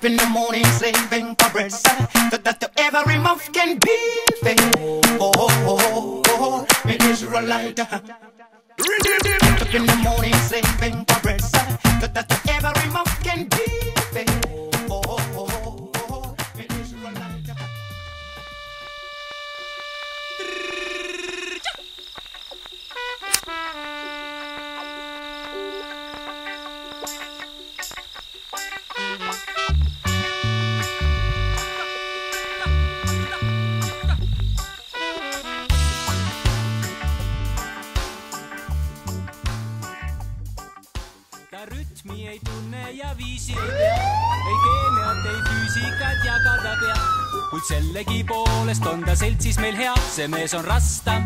in the morning saving for bread, that every mouth can be fed. Oh, oh, oh, oh, an Israelite. Up in the morning saving for bread, that every mouth can be fed. Oh, oh, oh, oh, an Israelite. Ta rütmi ei tunne ja viisi ei tea, ei keemiat, ei füüsikat jagada pea. Kuid sellegi poolest on ta seltsis meil hea, see mees on rasta.